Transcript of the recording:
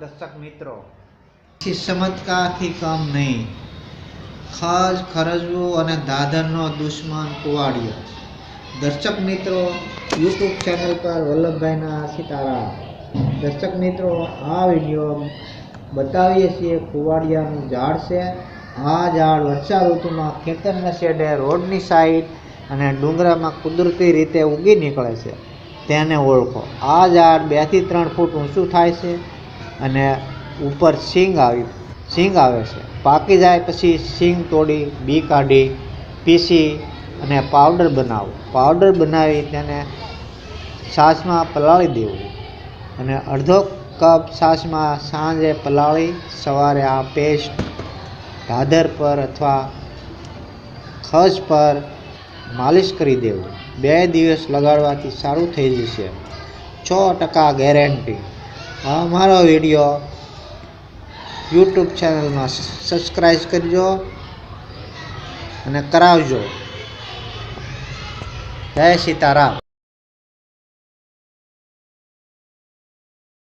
દર્શક મિત્રો, ચમત્કારથી કામ નહીં, ખજ ખરજવું અને દાદરનો દુશ્મન કુવાડિયો. દર્શક મિત્રો, યુટ્યુબ ચેનલ પર વલ્લભભાઈના સીતારામ. દર્શક મિત્રો, આ વિડીયો બતાવીએ છીએ કુવાડિયાનું ઝાડ છે. આ ઝાડ વર્ષા ઋતુમાં ખેતરના શેડે, રોડની સાઈડ અને ડુંગરામાં કુદરતી રીતે ઉગી નીકળે છે. તેને ઓળખો. આ ઝાડ 2 થી 3 ફૂટ ઊંચું થાય છે અને ઉપર સિંગ આવે છે. પાકી જાય પછી સિંગ તોડી, બી કાઢી, પીસી અને પાવડર બનાવો. પાવડર બનાવી તેને છાશમાં પલાળી દેવું અને અડધો કપ છાશમાં સાંજે પલાળી સવારે આ પેસ્ટ દાદર પર અથવા ખજ પર માલિશ કરી દેવું. 2 દિવસ લગાડવાથી સારું થઈ જશે, 100% ગેરંટી. અમારો વિડીયો યુટ્યુબ ચેનલમાં સબસ્ક્રાઈબ કરજો અને કરાવજો. જય સીતારામ.